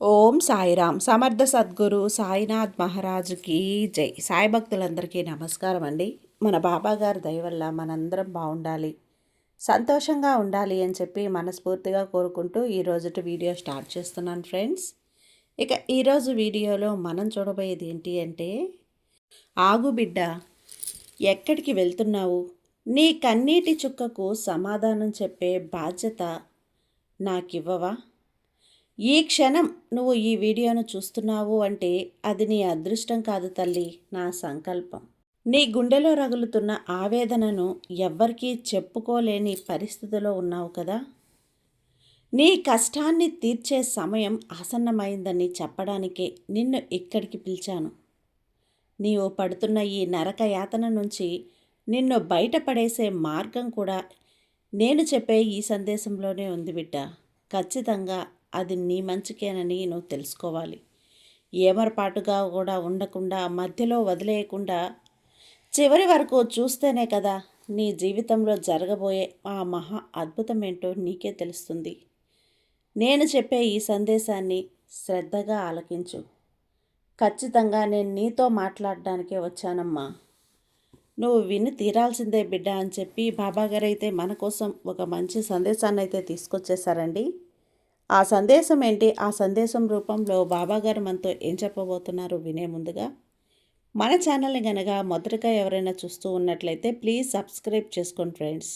ఓం సాయిరామ్. సమర్థ సద్గురు సాయినాథ్ మహారాజుకి జై. సాయి భక్తులందరికీ నమస్కారం అండి. మన బాబాగారి దయ వల్ల మనందరం బాగుండాలి, సంతోషంగా ఉండాలి అని చెప్పి మనస్ఫూర్తిగా కోరుకుంటూ ఈరోజుటి వీడియో స్టార్ట్ చేస్తున్నాను ఫ్రెండ్స్. ఇక ఈరోజు వీడియోలో మనం చూడబోయేది ఏంటి అంటే, ఆగు బిడ్డ, ఎక్కడికి వెళ్తున్నావు? నీ కన్నీటి చుక్కకు సమాధానం చెప్పే బాధ్యత నాకివ్వవా? ఈ క్షణం నువ్వు ఈ వీడియోను చూస్తున్నావు అంటే అది నీ అదృష్టం కాదు తల్లి, నా సంకల్పం. నీ గుండెలో రగులుతున్న ఆవేదనను ఎవ్వరికీ చెప్పుకోలేని పరిస్థితిలో ఉన్నావు కదా. నీ కష్టాన్ని తీర్చే సమయం ఆసన్నమైందని చెప్పడానికే నిన్ను ఇక్కడికి పిలిచాను. నీవు పడుతున్న ఈ నరక యాతన నుంచి నిన్ను బయటపడేసే మార్గం కూడా నేను చెప్పే ఈ సందేశంలోనే ఉంది బిడ్డ. ఖచ్చితంగా అది నీ మంచికేనని నువ్వు తెలుసుకోవాలి. ఏమరపాటుగా కూడా ఉండకుండా, మధ్యలో వదిలేయకుండా చివరి వరకు చూస్తేనే కదా నీ జీవితంలో జరగబోయే ఆ మహా అద్భుతం ఏంటో నీకే తెలుస్తుంది. నేను చెప్పే ఈ సందేశాన్ని శ్రద్ధగా ఆలకించు. ఖచ్చితంగా నేను నీతో మాట్లాడడానికే వచ్చానమ్మా, నువ్వు విని తీరాల్సిందే బిడ్డ అని చెప్పి బాబాగారు అయితే మన కోసం ఒక మంచి సందేశాన్ని అయితే తీసుకొచ్చేసారండి. ఆ సందేశం ఏంటి, ఆ సందేశం రూపంలో బాబాగారు మనతో ఏం చెప్పబోతున్నారు వినే ముందుగా మన ఛానల్ని కనుక మొదటగా ఎవరైనా చూస్తూ ఉన్నట్లయితే ప్లీజ్ సబ్స్క్రైబ్ చేసుకోండి ఫ్రెండ్స్.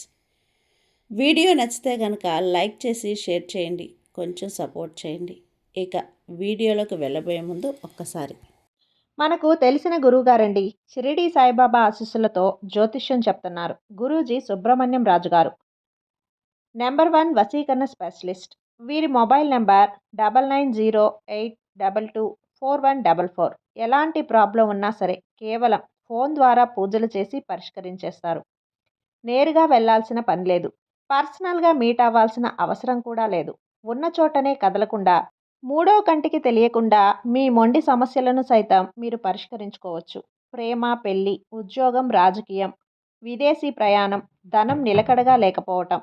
వీడియో నచ్చితే కనుక లైక్ చేసి షేర్ చేయండి, కొంచెం సపోర్ట్ చేయండి. ఇక వీడియోలోకి వెళ్ళబోయే ముందు ఒక్కసారి మనకు తెలిసిన గురువుగారండి, షిరిడి సాయిబాబా ఆశీస్సులతో జ్యోతిష్యం చెప్తున్నారు గురూజీ సుబ్రహ్మణ్యం రాజు గారు. నెంబర్ 1 వశీకరణ స్పెషలిస్ట్. వీరి మొబైల్ నెంబర్ 9908224144. ఎలాంటి ప్రాబ్లం ఉన్నా సరే కేవలం ఫోన్ ద్వారా పూజలు చేసి పరిష్కరించేస్తారు. నేరుగా వెళ్లాల్సిన పని లేదు, పర్సనల్గా మీట్ అవ్వాల్సిన అవసరం కూడా లేదు. ఉన్న చోటనే కదలకుండా, మూడో కంటికి తెలియకుండా మీ మొండి సమస్యలను సైతం మీరు పరిష్కరించుకోవచ్చు. ప్రేమ, పెళ్లి, ఉద్యోగం, రాజకీయం, విదేశీ ప్రయాణం, ధనం నిలకడగా లేకపోవటం,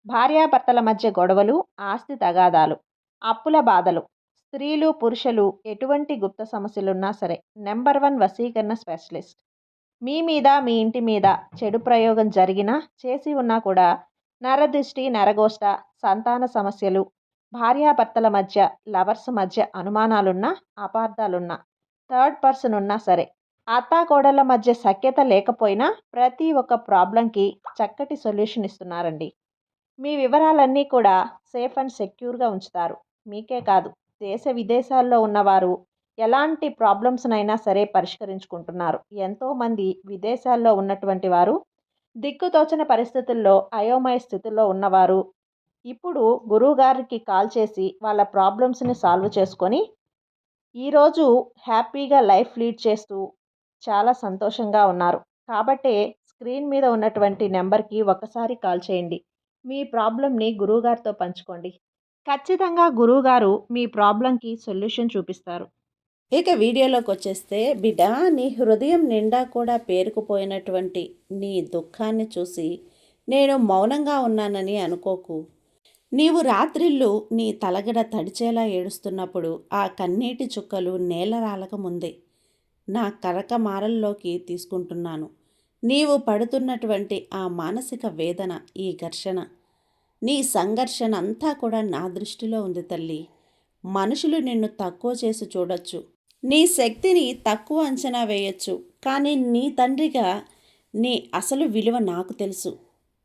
భార్యాభర్తల మధ్య గొడవలు, ఆస్తి తగాదాలు, అప్పుల బాధలు, స్త్రీలు పురుషులు ఎటువంటి గుప్త సమస్యలున్నా సరే నెంబర్ 1 వశీకరణ స్పెషలిస్ట్. మీ మీద, మీ ఇంటి మీద చెడు ప్రయోగం జరిగినా, చేసి ఉన్నా కూడా నరదృష్టి, నరగోష్ట, సంతాన సమస్యలు, భార్యాభర్తల మధ్య, లవర్స్ మధ్య అనుమానాలున్నా, అపార్థాలున్నా, థర్డ్ పర్సన్ ఉన్నా సరే, అత్తాకోడళ్ళ మధ్య సఖ్యత లేకపోయినా ప్రతి ఒక్క ప్రాబ్లంకి చక్కటి సొల్యూషన్ ఇస్తున్నారండి. మీ వివరాలన్నీ కూడా సేఫ్ అండ్ సెక్యూర్గా ఉంచుతారు. మీకే కాదు, దేశ విదేశాల్లో ఉన్నవారు ఎలాంటి ప్రాబ్లమ్స్నైనా సరే పరిష్కరించుకుంటున్నారు. ఎంతోమంది విదేశాల్లో ఉన్నటువంటి వారు, దిక్కుతోచని పరిస్థితుల్లో అయోమయ స్థితిలో ఉన్నవారు ఇప్పుడు గురువుగారికి కాల్ చేసి వాళ్ళ ప్రాబ్లమ్స్ని సాల్వ్ చేసుకొని ఈరోజు హ్యాపీగా లైఫ్ లీడ్ చేస్తూ చాలా సంతోషంగా ఉన్నారు. కాబట్టే స్క్రీన్ మీద ఉన్నటువంటి నెంబర్కి ఒక్కసారి కాల్ చేయండి. మీ ప్రాబ్లంని గురువుగారితో పంచుకోండి. ఖచ్చితంగా గురువుగారు మీ ప్రాబ్లంకి సొల్యూషన్ చూపిస్తారు. ఇక వీడియోలోకి వచ్చేస్తే, బిడ్డ, నీ హృదయం నిండా కూడా పేరుకుపోయినటువంటి నీ దుఃఖాన్ని చూసి నేను మౌనంగా ఉన్నానని అనుకోకు. నీవు రాత్రిళ్ళు నీ తలగడ తడిచేలా ఏడుస్తున్నప్పుడు ఆ కన్నీటి చుక్కలు నేల రాలక ముందే నా కరకమారల్లోకి తీసుకుంటున్నాను. నీవు పడుతున్నటువంటి ఆ మానసిక వేదన, ఈ ఘర్షణ, నీ సంఘర్షణ అంతా కూడా నా దృష్టిలో ఉంది తల్లి. మనుషులు నిన్ను తక్కువ చేసి చూడొచ్చు, నీ శక్తిని తక్కువ అంచనా వేయొచ్చు, కానీ నీ తండ్రిగా నీ అసలు విలువ నాకు తెలుసు.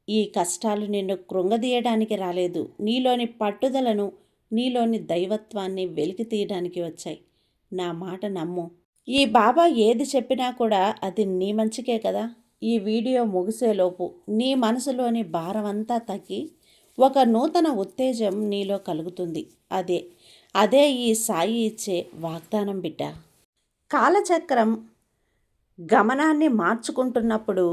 ఈ కష్టాలు నిన్ను కృంగదీయడానికి రాలేదు, నీలోని పట్టుదలను, నీలోని దైవత్వాన్ని వెలికి తీయడానికి వచ్చాయి. నా మాట నమ్ము. ఈ బాబా ఏది చెప్పినా కూడా అది నీ మంచికే కదా. ఈ వీడియో ముగిసేలోపు నీ మనసులోని భారమంతా తగ్గి ఒక నూతన ఉత్తేజం నీలో కలుగుతుంది. అదే ఈ సాయి ఇచ్చే వాగ్దానం బిడ్డ. కాలచక్రం గమనాన్ని మార్చుకుంటున్నప్పుడు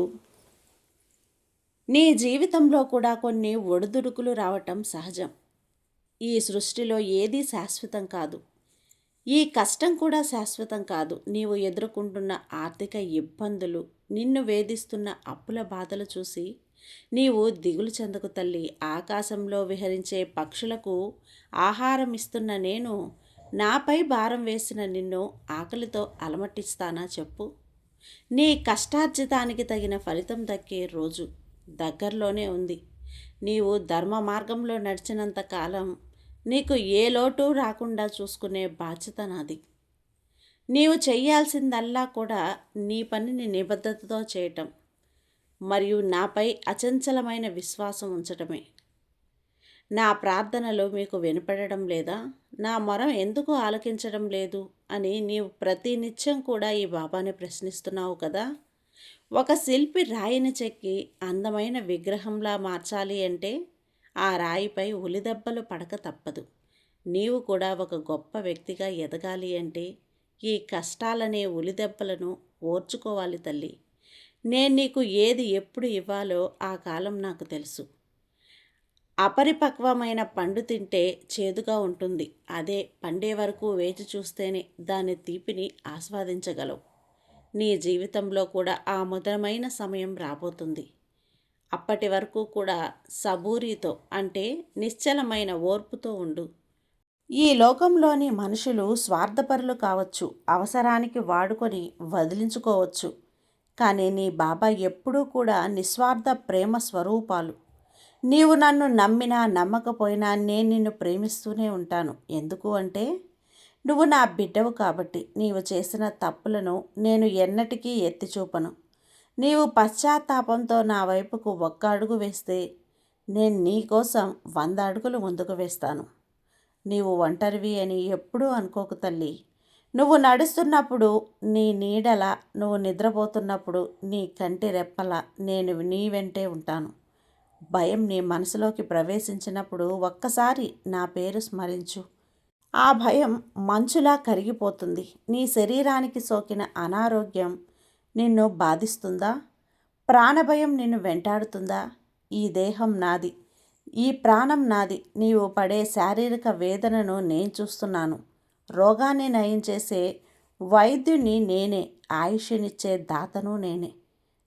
నీ జీవితంలో కూడా కొన్ని ఒడిదుడుకులు రావటం సహజం. ఈ సృష్టిలో ఏదీ శాశ్వతం కాదు. ఈ కష్టం కూడా శాశ్వతం కాదు. నీవు ఎదుర్కొంటున్న ఆర్థిక ఇబ్బందులు, నిన్ను వేధిస్తున్న అప్పుల బాధలు చూసి నీవు దిగులు చెందకు తల్లి. ఆకాశంలో విహరించే పక్షులకు ఆహారం ఇస్తున్న నేను నాపై భారం వేసిన నిన్ను ఆకలితో అలమటిస్తానా చెప్పు. నీ కష్టార్జితానికి తగిన ఫలితం దక్కే రోజు దగ్గరలోనే ఉంది. నీవు ధర్మ మార్గంలో నడిచినంత కాలం నీకు ఏ లోటు రాకుండా చూసుకునే బాధ్యత నాది. నీవు చెయ్యాల్సిందల్లా కూడా నీ పనిని నిబద్ధతతో చేయటం మరియు నాపై అచంచలమైన విశ్వాసం ఉంచటమే. నా ప్రార్థనలు మీకు వినపడడం లేదా? నా మొర ఎందుకు ఆలకించడం లేదు అని నీవు ప్రతి నిత్యం కూడా ఈ బాబాని ప్రశ్నిస్తున్నావు కదా. ఒక శిల్పి రాయిని చెక్కి అందమైన విగ్రహంలా మార్చాలి అంటే ఆ రాయిపై ఉలిదెబ్బలు పడక తప్పదు. నీవు కూడా ఒక గొప్ప వ్యక్తిగా ఎదగాలి అంటే ఈ కష్టాలనే ఉలిదెబ్బలను ఓర్చుకోవాలి తల్లి. నేను నీకు ఏది ఎప్పుడు ఇవ్వాలో ఆ కాలం నాకు తెలుసు. అపరిపక్వమైన పండు తింటే చేదుగా ఉంటుంది. అదే పండే వరకు వేచి చూస్తేనే దాని తీపిని ఆస్వాదించగలవు. నీ జీవితంలో కూడా ఆ మధురమైన సమయం రాబోతుంది. అప్పటి వరకు కూడా సబూరితో అంటే నిశ్చలమైన ఓర్పుతో ఉండు. ఈ లోకంలోని మనుషులు స్వార్థపరులు కావచ్చు, అవసరానికి వాడుకొని వదిలించుకోవచ్చు. కానీ నీ బాబా ఎప్పుడూ కూడా నిస్వార్థ ప్రేమ స్వరూపాలు. నీవు నన్ను నమ్మినా నమ్మకపోయినా నేను నిన్ను ప్రేమిస్తూనే ఉంటాను. ఎందుకు అంటే నువ్వు నా బిడ్డవు కాబట్టి. నీవు చేసిన తప్పులను నేను ఎన్నటికీ ఎత్తి చూపను. నీవు పశ్చాత్తాపంతో నా వైపుకు ఒక్క అడుగు వేస్తే నేను నీ కోసం 100 అడుగులు ముందుకు వేస్తాను. నీవు ఒంటరివి అని ఎప్పుడూ అనుకోకు తల్లి. నువ్వు నడుస్తున్నప్పుడు నీ నీడల, నువ్వు నిద్రపోతున్నప్పుడు నీ కంటి రెప్పల నేను నీ వెంటే ఉంటాను. భయం నీ మనసులోకి ప్రవేశించినప్పుడు ఒక్కసారి నా పేరు స్మరించు. ఆ భయం మంచులా కరిగిపోతుంది. నీ శరీరానికి సోకిన అనారోగ్యం నిన్ను బాధిస్తుందా? ప్రాణభయం నిన్ను వెంటాడుతుందా? ఈ దేహం నాది, ఈ ప్రాణం నాది. నీవు పడే శారీరక వేదనను నేను చూస్తున్నాను. రోగాన్ని నయం చేసే వైద్యుని నేనే, ఆయుష్నిచ్చే దాతను నేనే.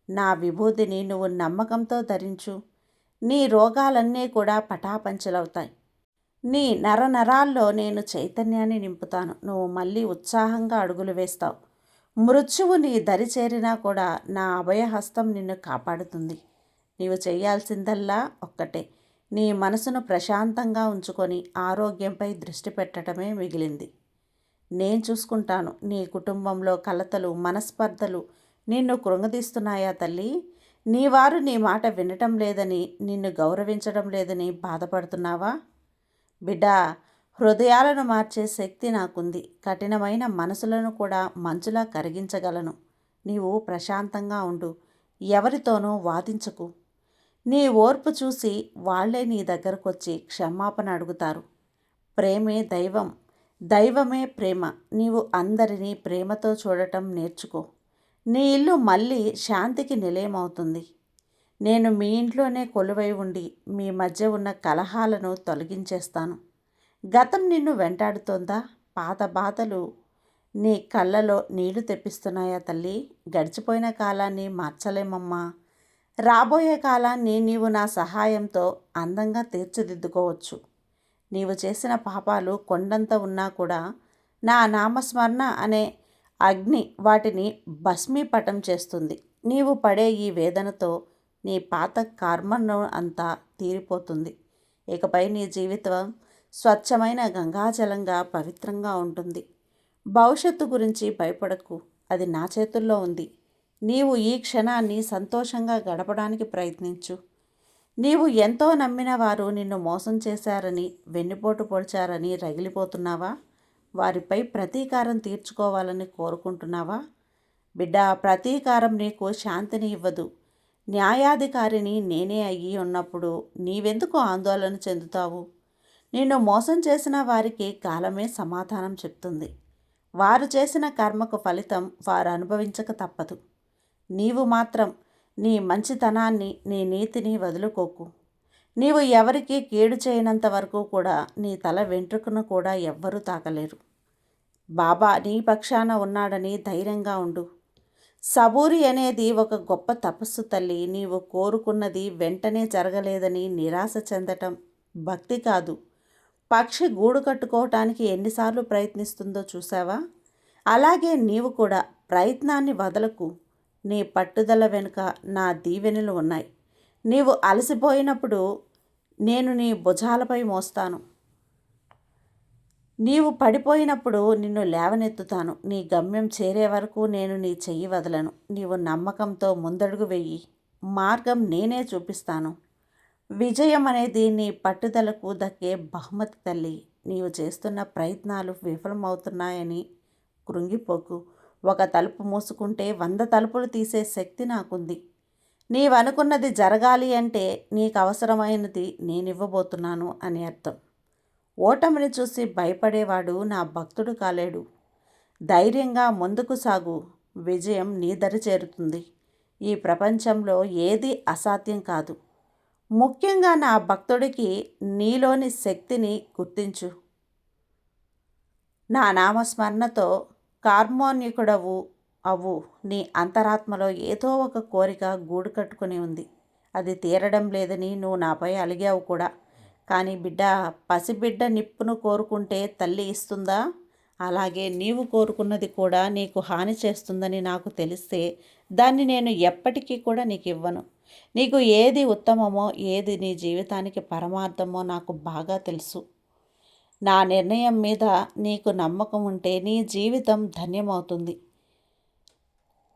నా విభూతిని నువ్వు నమ్మకంతో ధరించు. నీ రోగాలన్నీ కూడా పటాపంచలవుతాయి. నీ నరనరాల్లో నేను చైతన్యాన్ని నింపుతాను. నువ్వు మళ్ళీ ఉత్సాహంగా అడుగులు వేస్తావు. మృత్యువు నీ దరి చేరినా కూడా నా అభయహస్తం నిన్ను కాపాడుతుంది. నీవు చేయాల్సిందల్లా ఒక్కటే, నీ మనసును ప్రశాంతంగా ఉంచుకొని ఆరోగ్యంపై దృష్టి పెట్టడమే మిగిలింది. నేను చూసుకుంటాను. నీ కుటుంబంలో కలతలు, మనస్పర్ధలు నిన్ను కృంగదీస్తున్నాయా తల్లి? నీ వారు నీ మాట వినటం లేదని, నిన్ను గౌరవించడం లేదని బాధపడుతున్నావా? బిడ్డా, హృదయాలను మార్చే శక్తి నాకుంది. కఠినమైన మనసులను కూడా మంచులా కరిగించగలను. నీవు ప్రశాంతంగా ఉండు. ఎవరితోనూ వాదించకు. నీ ఓర్పు చూసి వాళ్లే నీ దగ్గరకొచ్చి క్షమాపణ అడుగుతారు. ప్రేమే దైవం, దైవమే ప్రేమ. నీవు అందరినీ ప్రేమతో చూడటం నేర్చుకో. నీ ఇల్లు మళ్ళీ శాంతికి నిలయమవుతుంది. నేను మీ ఇంట్లోనే కొలువై ఉండి మీ మధ్య ఉన్న కలహాలను తొలగించేస్తాను. గతం నిన్ను వెంటాడుతోందా? పాత బాధలు నీ కళ్ళలో నీళ్లు తెప్పిస్తున్నాయా తల్లి? గడిచిపోయిన కాలాన్ని మార్చలేమమ్మా. రాబోయే కాలాన్ని నీవు నా సహాయంతో అందంగా తీర్చిదిద్దుకోవచ్చు. నీవు చేసిన పాపాలు కొండంత ఉన్నా కూడా నా నామస్మరణ అనే అగ్ని వాటిని భస్మీపటం చేస్తుంది. నీవు పడే ఈ వేదనతో నీ పాత కర్మను అంతా తీరిపోతుంది. ఇకపై నీ జీవితం స్వచ్ఛమైన గంగాజలంగా పవిత్రంగా ఉంటుంది. భవిష్యత్తు గురించి భయపడకు, అది నా చేతుల్లో ఉంది. నీవు ఈ క్షణాన్ని సంతోషంగా గడపడానికి ప్రయత్నించు. నీవు ఎంతో నమ్మిన వారు నిన్ను మోసం చేశారని, వెన్నుపోటు పొడిచారని రగిలిపోతున్నావా? వారిపై ప్రతీకారం తీర్చుకోవాలని కోరుకుంటున్నావా? బిడ్డ, ప్రతీకారం నీకు శాంతిని ఇవ్వదు. న్యాయాధికారిని నేనే అయ్యి ఉన్నప్పుడు నీవెందుకు ఆందోళన చెందుతావు? నిన్ను మోసం చేసిన వారికి కాలమే సమాధానం చెప్తుంది. వారు చేసిన కర్మకు ఫలితం వారు అనుభవించక తప్పదు. నీవు మాత్రం నీ మంచితనాన్ని, నీ నీతిని వదులుకోకు. నీవు ఎవరికీ కీడు చేయనంత వరకు కూడా నీ తల వెంట్రుకను కూడా ఎవ్వరూ తాకలేరు. బాబా నీ పక్షాన ఉన్నాడని ధైర్యంగా ఉండు. సబూరి అనేది ఒక గొప్ప తపస్సు తల్లి. నీవు కోరుకున్నది వెంటనే జరగలేదని నిరాశ చెందటం భక్తి కాదు, పక్షి గూడు కట్టుకోవటానికి ఎన్నిసార్లు ప్రయత్నిస్తుందో చూసావా? అలాగే నీవు కూడా ప్రయత్నాన్ని వదలకు. నీ పట్టుదల వెనుక నా దీవెనలు ఉన్నాయి. నీవు అలసిపోయినప్పుడు నేను నీ భుజాలపై మోస్తాను. నీవు పడిపోయినప్పుడు నిన్ను లేవనెత్తుతాను. నీ గమ్యం చేరే వరకు నేను నీ చెయ్యి వదలను. నీవు నమ్మకంతో ముందడుగు వెయ్యి. మార్గం నేనే చూపిస్తాను. విజయం అనేది నీ పట్టుదలకు దక్కే బహుమతి తల్లి. నీవు చేస్తున్న ప్రయత్నాలు విఫలమవుతున్నాయని కృంగిపోకు. ఒక తలుపు మూసుకుంటే 100 తలుపులు తీసే శక్తి నాకుంది. నీవనుకున్నది జరగాలి అంటే నీకు అవసరమైనది నేనివ్వబోతున్నాను అని అర్థం. ఓటమిని చూసి భయపడేవాడు నా భక్తుడు కాలేడు. ధైర్యంగా ముందుకు సాగు. విజయం నీ దరి చేరుతుంది. ఈ ప్రపంచంలో ఏదీ అసాధ్యం కాదు. ముఖ్యంగా నా భక్తుడికి నీలోని శక్తిని గుర్తించు. నా నామస్మరణతో కార్మోన్యుకుడవు అవ్వు. నీ అంతరాత్మలో ఏదో ఒక కోరిక గూడు కట్టుకుని ఉంది. అది తీరడం లేదని నువ్వు నాపై అలిగావు కూడా. కానీ బిడ్డ, పసిబిడ్డ నిప్పును కోరుకుంటే తల్లి ఇస్తుందా? అలాగే నీవు కోరుకున్నది కూడా నీకు హాని చేస్తుందని నాకు తెలిస్తే దాన్ని నేను ఎప్పటికీ కూడా నీకు ఇవ్వను. నీకు ఏది ఉత్తమమో, ఏది నీ జీవితానికి పరమార్థమో నాకు బాగా తెలుసు. నా నిర్ణయం మీద నీకు నమ్మకం ఉంటే నీ జీవితం ధన్యమవుతుంది.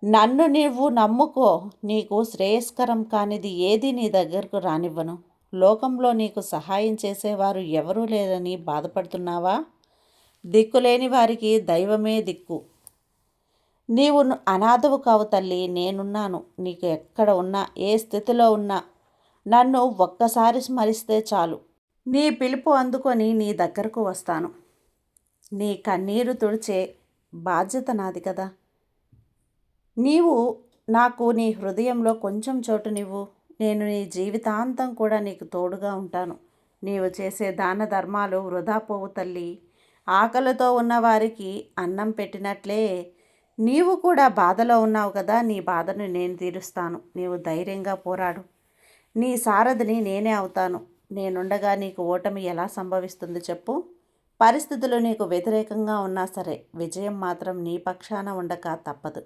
నన్ను నీవు నమ్ముకో. నీకు శ్రేయస్కరం కానిది ఏది నీ దగ్గరకు రానివ్వను. లోకంలో నీకు సహాయం చేసేవారు ఎవరూ లేరని బాధపడుతున్నావా? దిక్కులేని వారికి దైవమే దిక్కు. నీవు అనాథవు కావు తల్లి. నేనున్నాను. నీకు ఎక్కడ ఉన్నా, ఏ స్థితిలో ఉన్నా నన్ను ఒక్కసారి స్మరిస్తే చాలు. నీ పిలుపు అందుకొని నీ దగ్గరకు వస్తాను. నీ కన్నీరు తుడిచే బాధ్యత నాది కదా. నీవు నాకు నీ హృదయంలో కొంచెం చోటునివ్వు. నేను నీ జీవితాంతం కూడా నీకు తోడుగా ఉంటాను. నీవు చేసే దాన ధర్మాలు వృధా పోవు తల్లి. ఆకలితో ఉన్నవారికి అన్నం పెట్టినట్లే నీవు కూడా బాధలో ఉన్నావు కదా. నీ బాధను నేను తీరుస్తాను. నీవు ధైర్యంగా పోరాడు. నీ సారథిని నేనే అవుతాను. నేనుండగా నీకు ఓటమి ఎలా సంభవిస్తుంది చెప్పు? పరిస్థితులు నీకు వ్యతిరేకంగా ఉన్నా సరే విజయం మాత్రం నీ పక్షాన ఉండక తప్పదు.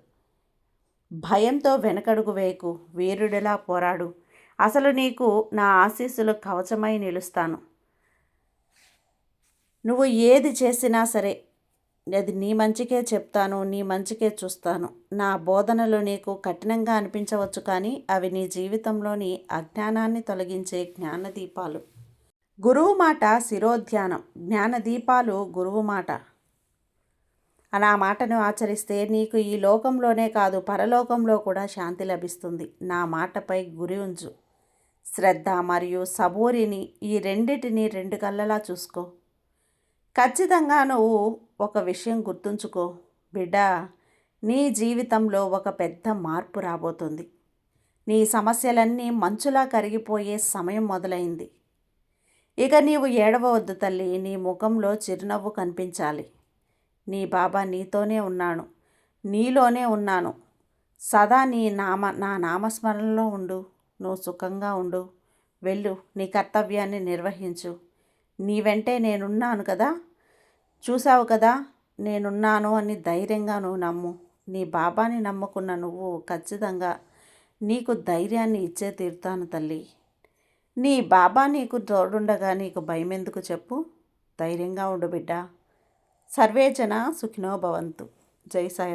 భయంతో వెనకడుగు వేయకు. వీరుడిలా పోరాడు. అసలు నీకు నా ఆశీస్సులు కవచమై నిలుస్తాను. నువ్వు ఏది చేసినా సరే అది నీ మంచికే చెప్తాను, నీ మంచికే చూస్తాను. నా బోధనలు నీకు కఠినంగా అనిపించవచ్చు, కానీ అవి నీ జీవితంలోని అజ్ఞానాన్ని తొలగించే జ్ఞానదీపాలు. గురువు మాట శిరోధ్యానం. జ్ఞానదీపాలు గురువు మాట. నా మాటను ఆచరిస్తే నీకు ఈ లోకంలోనే కాదు పరలోకంలో కూడా శాంతి లభిస్తుంది. నా మాటపై గురి ఉంచు. శ్రద్ధ మరియు సబూరిని, ఈ రెండిటిని 2 కళ్ళలా చూసుకో. ఖచ్చితంగా నువ్వు ఒక విషయం గుర్తుంచుకో బిడ్డ, నీ జీవితంలో ఒక పెద్ద మార్పు రాబోతుంది. నీ సమస్యలన్నీ మంచులా కరిగిపోయే సమయం మొదలైంది. ఇక నీవు ఏడవవద్దు తల్లి. నీ ముఖంలో చిరునవ్వు కనిపించాలి. నీ బాబా నీతోనే ఉన్నాను, నీలోనే ఉన్నాను. సదా నా నామస్మరణలో ఉండు. నువ్వు సుఖంగా ఉండు. వెళ్ళు, నీ కర్తవ్యాన్ని నిర్వహించు. నీ వెంటే నేనున్నాను కదా. చూసావు కదా, నేనున్నాను అని ధైర్యంగా నువ్వు నమ్ము. నీ బాబాని నమ్ముకున్న నువ్వు ఖచ్చితంగా నీకు ధైర్యాన్ని ఇచ్చే తీరుతాను తల్లి. నీ బాబా నీకు తోడుండగా నీకు భయం ఎందుకు చెప్పు? ధైర్యంగా ఉండు బిడ్డ. సర్వే జన సుఖినో భవంతు. జై సాయి.